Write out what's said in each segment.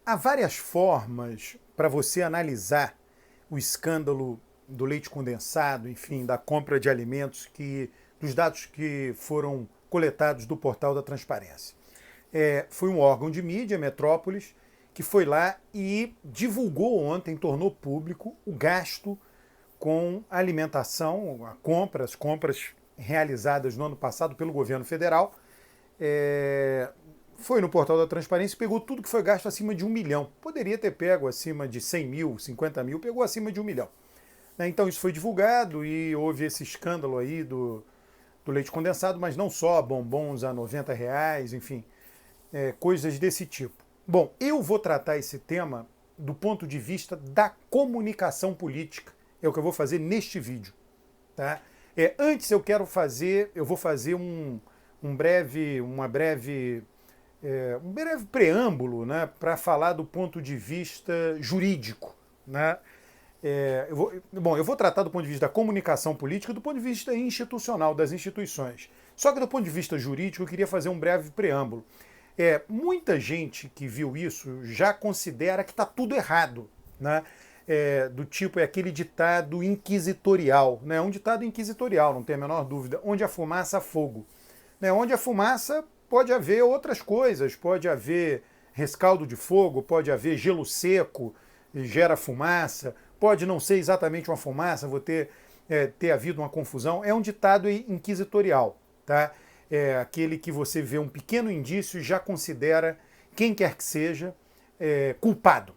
Há várias formas para você analisar o escândalo do leite condensado, enfim, da compra de alimentos, dos dados que foram coletados do portal da transparência. Foi um órgão de mídia, Metrópolis, que foi lá e divulgou ontem, tornou público o gasto com alimentação, as compras realizadas no ano passado pelo governo federal. Foi no portal da transparência e pegou tudo que foi gasto acima de 1 milhão. Poderia ter pego acima de 100 mil, 50 mil, pegou acima de 1 milhão. Então isso foi divulgado e houve esse escândalo aí do leite condensado, mas não só, bombons a R$ 90, enfim, coisas desse tipo. Bom, eu vou tratar esse tema do ponto de vista da comunicação política. É o que eu vou fazer neste vídeo. Tá? Antes eu vou fazer um breve preâmbulo, né, para falar do ponto de vista jurídico. Né? Eu vou tratar do ponto de vista da comunicação política, do ponto de vista institucional, das instituições. Só que do ponto de vista jurídico eu queria fazer um breve preâmbulo. Muita gente que viu isso já considera que está tudo errado. Né? Do tipo, aquele ditado inquisitorial. Né? Um ditado inquisitorial, não tem a menor dúvida. Onde há fumaça, há fogo. Né? Onde há fumaça, pode haver outras coisas. Pode haver rescaldo de fogo, pode haver gelo seco, gera fumaça. Pode não ser exatamente uma fumaça, ter havido uma confusão. É um ditado inquisitorial. Tá? Aquele que você vê um pequeno indício e já considera quem quer que seja culpado.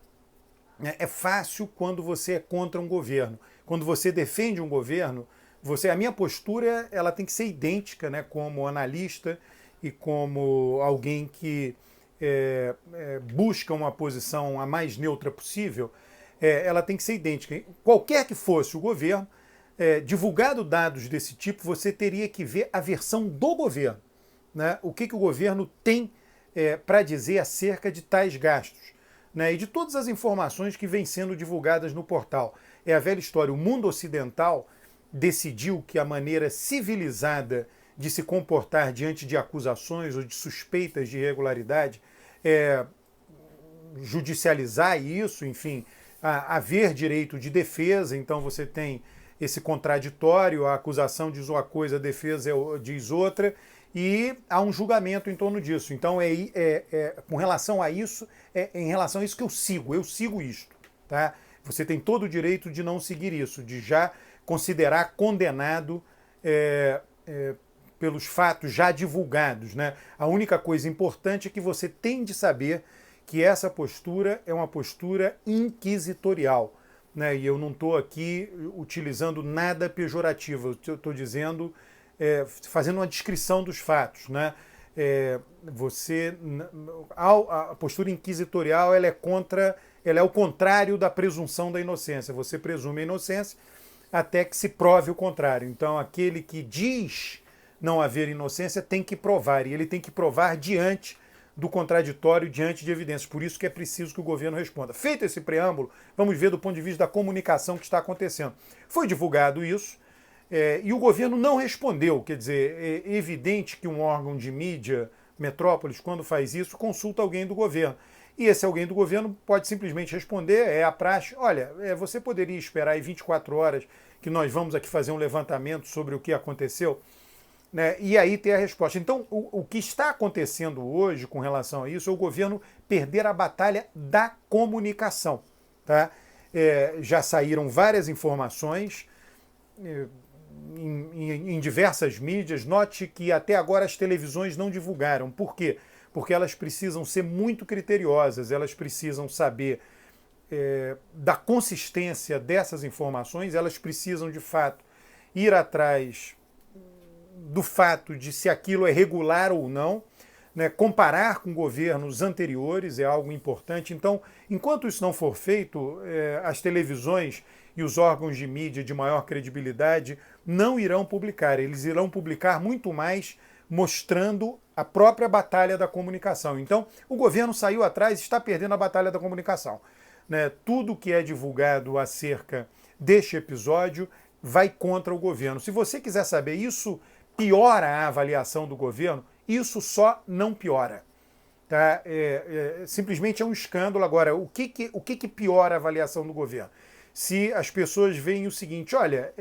É fácil quando você é contra um governo. Quando você defende um governo, a minha postura ela tem que ser idêntica, né, como analista e como alguém que busca uma posição a mais neutra possível. Ela tem que ser idêntica. Qualquer que fosse o governo, divulgado dados desse tipo, você teria que ver a versão do governo. Né? O que o governo tem para dizer acerca de tais gastos. Né? E de todas as informações que vêm sendo divulgadas no portal. É a velha história, o mundo ocidental decidiu que a maneira civilizada de se comportar diante de acusações ou de suspeitas de irregularidade é judicializar isso, enfim, haver direito de defesa, então você tem esse contraditório, a acusação diz uma coisa, a defesa diz outra, e há um julgamento em torno disso. Então, com relação a isso, em relação a isso que eu sigo isto. Tá? Você tem todo o direito de não seguir isso, de já considerar condenado pelos fatos já divulgados. Né? A única coisa importante é que você tem de saber que essa postura é uma postura inquisitorial. Né? E eu não estou aqui utilizando nada pejorativo, eu estou dizendo, fazendo uma descrição dos fatos. Né? A postura inquisitorial ela é o contrário da presunção da inocência. Você presume a inocência até que se prove o contrário. Então, aquele que diz não haver inocência tem que provar, e ele tem que provar diante do contraditório, diante de evidências. Por isso que é preciso que o governo responda. Feito esse preâmbulo, vamos ver do ponto de vista da comunicação que está acontecendo. Foi divulgado isso, e o governo não respondeu. Quer dizer, é evidente que um órgão de mídia, Metrópolis, quando faz isso, consulta alguém do governo. E esse alguém do governo pode simplesmente responder, a praxe, olha, você poderia esperar aí 24 horas que nós vamos aqui fazer um levantamento sobre o que aconteceu? Né, e aí ter a resposta. Então, o que está acontecendo hoje com relação a isso é o governo perder a batalha da comunicação. Tá? Já saíram várias informações em diversas mídias. Note que até agora as televisões não divulgaram. Por quê? Porque elas precisam ser muito criteriosas, elas precisam saber da consistência dessas informações, elas precisam, de fato, ir atrás do fato de se aquilo é regular ou não, né? Comparar com governos anteriores é algo importante. Então, enquanto isso não for feito, as televisões e os órgãos de mídia de maior credibilidade não irão publicar. Eles irão publicar muito mais mostrando a própria batalha da comunicação. Então, o governo saiu atrás e está perdendo a batalha da comunicação. Né? Tudo que é divulgado acerca deste episódio vai contra o governo. Se você quiser saber, isso piora a avaliação do governo? Isso só não piora. Tá? Simplesmente é um escândalo. Agora, o que piora a avaliação do governo? Se as pessoas veem o seguinte, olha,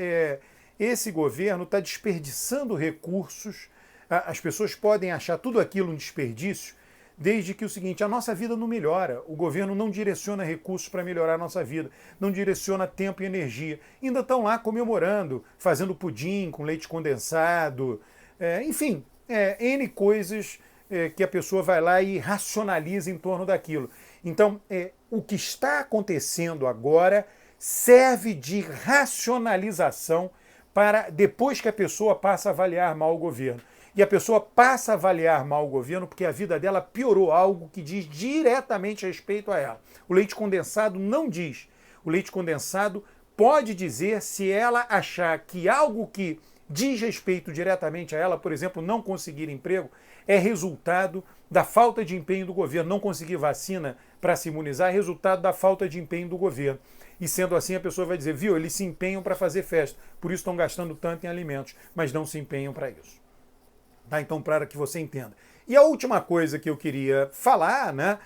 esse governo está desperdiçando recursos, as pessoas podem achar tudo aquilo um desperdício, desde que o seguinte, a nossa vida não melhora, o governo não direciona recursos para melhorar a nossa vida, não direciona tempo e energia. Ainda estão lá comemorando, fazendo pudim com leite condensado, enfim, N coisas que a pessoa vai lá e racionaliza em torno daquilo. Então, o que está acontecendo agora serve de racionalização para depois que a pessoa passa a avaliar mal o governo. E a pessoa passa a avaliar mal o governo porque a vida dela piorou, algo que diz diretamente a respeito a ela. O leite condensado não diz. O leite condensado pode dizer se ela achar que algo que diz respeito diretamente a ela, por exemplo, não conseguir emprego, é resultado da falta de empenho do governo. Não conseguir vacina para se imunizar é resultado da falta de empenho do governo. E sendo assim, a pessoa vai dizer, viu, eles se empenham para fazer festa, por isso estão gastando tanto em alimentos, mas não se empenham para isso. Tá? Então, para que você entenda. E a última coisa que eu queria falar, né,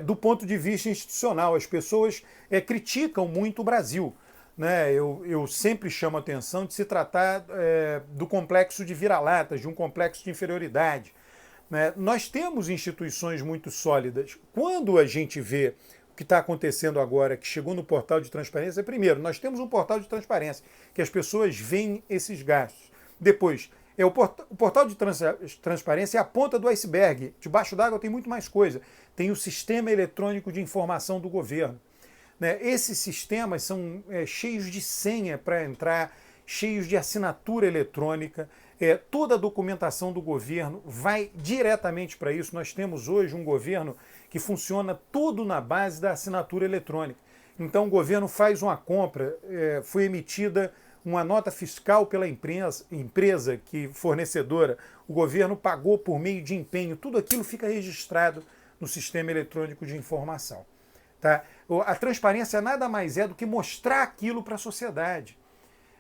do ponto de vista institucional. As pessoas criticam muito o Brasil. Né? Eu sempre chamo a atenção de se tratar do complexo de vira-latas, de um complexo de inferioridade. Né? Nós temos instituições muito sólidas. Quando a gente vê o que está acontecendo agora, que chegou no portal de transparência, primeiro, nós temos um portal de transparência, que as pessoas veem esses gastos. Depois, o portal de transparência é a ponta do iceberg. Debaixo d'água tem muito mais coisa. Tem o sistema eletrônico de informação do governo. Né? Esses sistemas são cheios de senha para entrar, cheios de assinatura eletrônica. Toda a documentação do governo vai diretamente para isso. Nós temos hoje um governo que funciona tudo na base da assinatura eletrônica. Então o governo faz uma compra, foi emitida uma nota fiscal pela empresa que fornecedora, o governo pagou por meio de empenho, tudo aquilo fica registrado no sistema eletrônico de informação. Tá? A transparência nada mais é do que mostrar aquilo para a sociedade.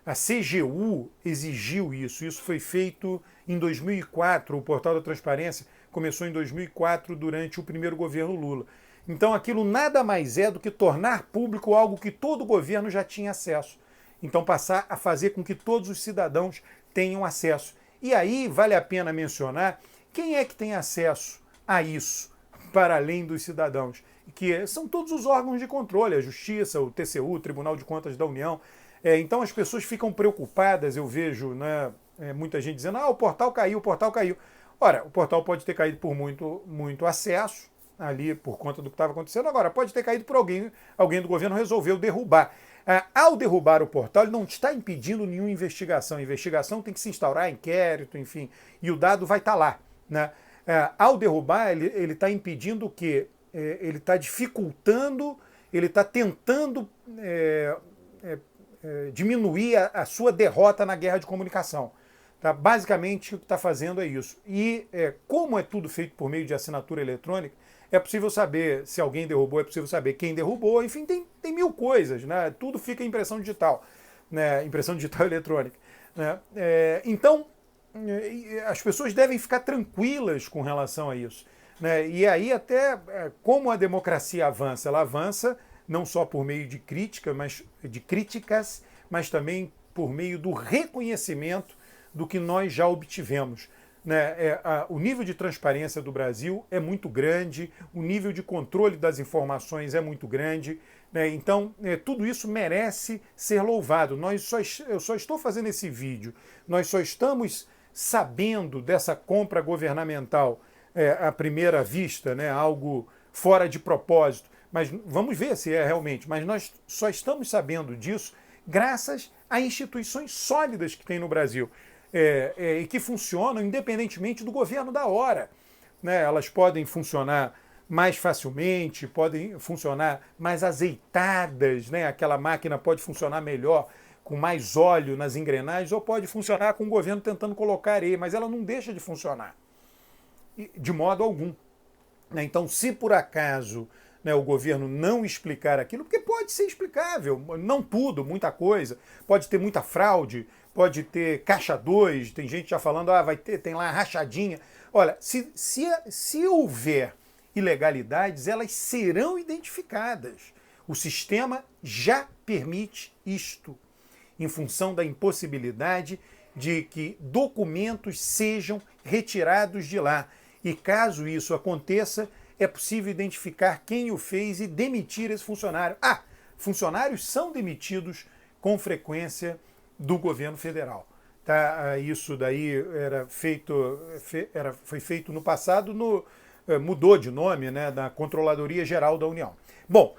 A CGU exigiu isso. Isso foi feito em 2004. O portal da transparência começou em 2004 durante o primeiro governo Lula. Então aquilo nada mais é do que tornar público algo que todo governo já tinha acesso. Então passar a fazer com que todos os cidadãos tenham acesso. E aí vale a pena mencionar quem é que tem acesso a isso, para além dos cidadãos, que são todos os órgãos de controle, a Justiça, o TCU, o Tribunal de Contas da União. Então as pessoas ficam preocupadas, eu vejo, né, muita gente dizendo, o portal caiu, o portal caiu. Ora, o portal pode ter caído por muito acesso, ali por conta do que estava acontecendo, agora pode ter caído por alguém do governo resolveu derrubar. Ao derrubar o portal, ele não está impedindo nenhuma investigação. A investigação tem que se instaurar, inquérito, enfim, e o dado vai estar lá. Né? Ao derrubar, ele está impedindo o quê? Ele está dificultando, ele está tentando diminuir a sua derrota na guerra de comunicação. Tá? Basicamente, o que está fazendo é isso. E como é tudo feito por meio de assinatura eletrônica, é possível saber se alguém derrubou, é possível saber quem derrubou, enfim, tem mil coisas, né? Tudo fica em impressão digital, né? Impressão digital eletrônica. Né? Então, as pessoas devem ficar tranquilas com relação a isso. Né? E aí até como a democracia avança, ela avança não só por meio de críticas, mas também por meio do reconhecimento do que nós já obtivemos. Né? O nível de transparência do Brasil é muito grande, o nível de controle das informações é muito grande, né? Então tudo isso merece ser louvado. Eu só estou fazendo esse vídeo, nós só estamos sabendo dessa compra governamental à primeira vista, né? Algo fora de propósito, mas vamos ver se é realmente, mas nós só estamos sabendo disso graças a instituições sólidas que tem no Brasil. E que funcionam independentemente do governo da hora. Né? Elas podem funcionar mais facilmente, podem funcionar mais azeitadas, né? Aquela máquina pode funcionar melhor com mais óleo nas engrenagens, ou pode funcionar com o governo tentando colocar areia, mas ela não deixa de funcionar, de modo algum. Né? Então, se por acaso, né, o governo não explicar aquilo, porque pode ser explicável, não tudo, muita coisa, pode ter muita fraude, pode ter caixa 2, tem gente já falando, tem lá rachadinha. Olha, se houver ilegalidades, elas serão identificadas. O sistema já permite isto, em função da impossibilidade de que documentos sejam retirados de lá. E caso isso aconteça, é possível identificar quem o fez e demitir esse funcionário. Funcionários são demitidos com frequência do governo federal. Tá? Isso daí foi feito no passado, mudou de nome, né, da Controladoria Geral da União. Bom,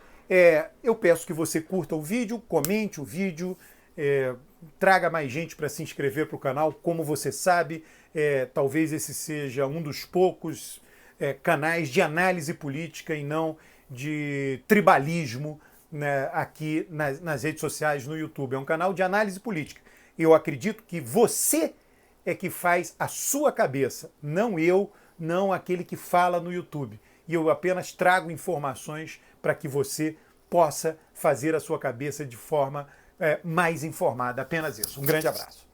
eu peço que você curta o vídeo, comente o vídeo, traga mais gente para se inscrever para o canal. Como você sabe, talvez esse seja um dos poucos canais de análise política e não de tribalismo, né, aqui nas redes sociais, no YouTube. É um canal de análise política. Eu acredito que você é que faz a sua cabeça, não eu, não aquele que fala no YouTube. E eu apenas trago informações para que você possa fazer a sua cabeça de forma mais informada. Apenas isso. Um grande abraço.